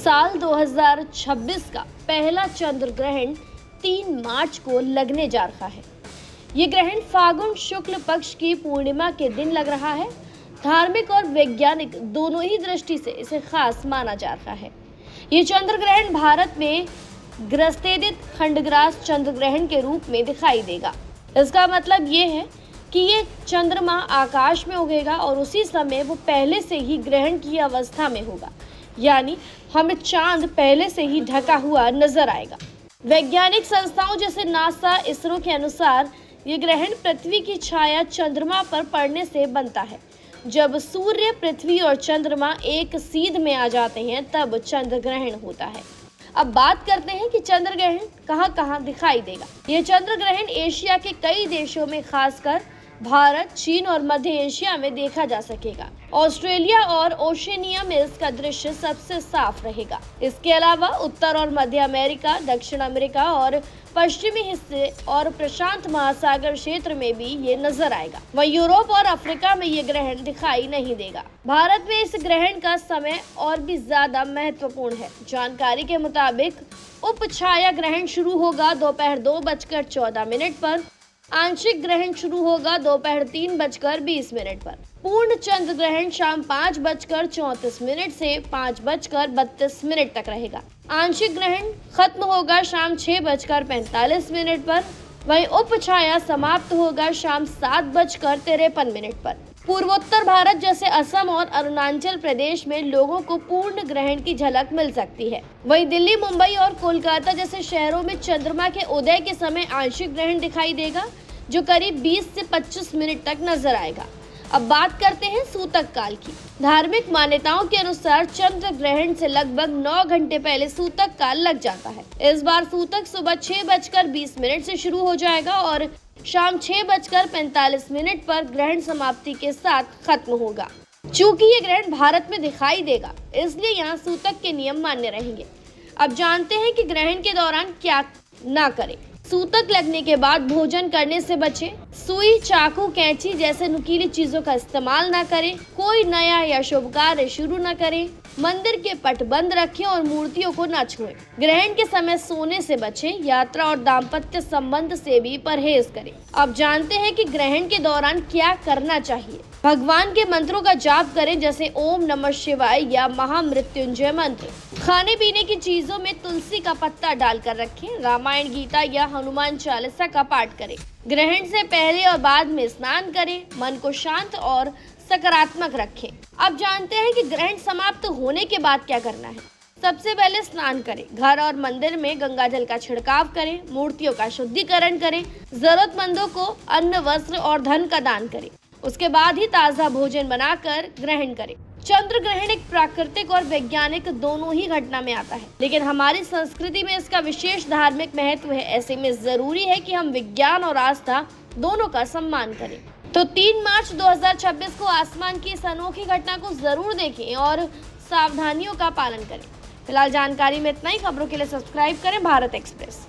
साल 2026 का पहला चंद्र ग्रहण 3 मार्च को लगने जा रहा है। ये ग्रहण फागुन शुक्ल पक्ष की पूर्णिमा के दिन लग रहा है। धार्मिक और वैज्ञानिक दोनों ही दृष्टि से इसे खास माना जा रहा है। ये चंद्र ग्रहण भारत में ग्रस्तेदित खंडग्रास चंद्र ग्रहण के रूप में दिखाई देगा। इसका मतलब ये है कि ये चंद्रमा आकाश में उगेगा और उसी समय वो पहले से ही ग्रहण की अवस्था में होगा, यानी हमें चांद पहले से ही ढका हुआ नजर आएगा। वैज्ञानिक संस्थाओं जैसे नासा, इसरो के अनुसार ये ग्रहण पृथ्वी की छाया चंद्रमा पर पड़ने से बनता है। जब सूर्य, पृथ्वी और चंद्रमा एक सीध में आ जाते हैं तब चंद्र ग्रहण होता है। अब बात करते हैं कि चंद्र ग्रहण कहां-कहां दिखाई देगा। यह चंद्र ग्रहण एशिया के कई देशों में, खासकर भारत, चीन और मध्य एशिया में देखा जा सकेगा। ऑस्ट्रेलिया और ओशनिया में इसका दृश्य सबसे साफ रहेगा। इसके अलावा उत्तर और मध्य अमेरिका, दक्षिण अमेरिका और पश्चिमी हिस्से और प्रशांत महासागर क्षेत्र में भी ये नजर आएगा। वहीं यूरोप और अफ्रीका में ये ग्रहण दिखाई नहीं देगा। भारत में इस ग्रहण का समय और भी ज्यादा महत्वपूर्ण है। जानकारी के मुताबिक उप छाया ग्रहण शुरू होगा दोपहर 2:14 पर। आंशिक ग्रहण शुरू होगा दोपहर 3:20 पर। पूर्ण चंद्र ग्रहण शाम 5:34 से 5:32 तक रहेगा। आंशिक ग्रहण खत्म होगा शाम 6:45 पर। वहीं उप छाया समाप्त होगा शाम 7:53 पर। पूर्वोत्तर भारत जैसे असम और अरुणाचल प्रदेश में लोगों को पूर्ण ग्रहण की झलक मिल सकती है। वहीं दिल्ली, मुंबई और कोलकाता जैसे शहरों में चंद्रमा के उदय के समय आंशिक ग्रहण दिखाई देगा, जो करीब 20 से 25 मिनट तक नजर आएगा। अब बात करते हैं सूतक काल की। धार्मिक मान्यताओं के अनुसार चंद्र ग्रहण से लगभग 9 घंटे पहले सूतक काल लग जाता है। इस बार सूतक सुबह 6:20 से शुरू हो जाएगा और शाम 6:45 पर ग्रहण समाप्ति के साथ खत्म होगा। चूंकि ये ग्रहण भारत में दिखाई देगा, इसलिए यहाँ सूतक के नियम मान्य रहेंगे। अब जानते हैं कि ग्रहण के दौरान क्या ना करें। सूतक लगने के बाद भोजन करने से बचें। सुई, चाकू, कैंची जैसे नुकीली चीजों का इस्तेमाल ना करें। कोई नया या शुभ कार्य शुरू न करें। मंदिर के पट बंद रखें और मूर्तियों को न छुएं। ग्रहण के समय सोने से बचें। यात्रा और दाम्पत्य संबंध से भी परहेज करें। अब जानते हैं कि ग्रहण के दौरान क्या करना चाहिए। भगवान के मंत्रों का जाप करें, जैसे ओम नमः शिवाय या महामृत्युंजय मंत्र। खाने पीने की चीजों में तुलसी का पत्ता डालकर रखें। रामायण, गीता या हनुमान चालीसा का पाठ करें। ग्रहण से पहले और बाद में स्नान करें। मन को शांत और सकारात्मक रखें। अब जानते हैं कि ग्रहण समाप्त होने के बाद क्या करना है। सबसे पहले स्नान करें। घर और मंदिर में गंगा जल का छिड़काव करें। मूर्तियों का शुद्धिकरण करें। जरूरतमंदों को अन्न, वस्त्र और धन का दान करें। उसके बाद ही ताज़ा भोजन बनाकर ग्रहण करें। चंद्र ग्रहण एक प्राकृतिक और वैज्ञानिक दोनों ही घटना में आता है, लेकिन हमारी संस्कृति में इसका विशेष धार्मिक महत्व है। ऐसे में जरूरी है कि हम विज्ञान और आस्था दोनों का सम्मान करें। तो 3 मार्च 2026 को आसमान की इस अनोखी घटना को जरूर देखें और सावधानियों का पालन करें। फिलहाल जानकारी में इतना ही। खबरों के लिए सब्सक्राइब करें भारत एक्सप्रेस।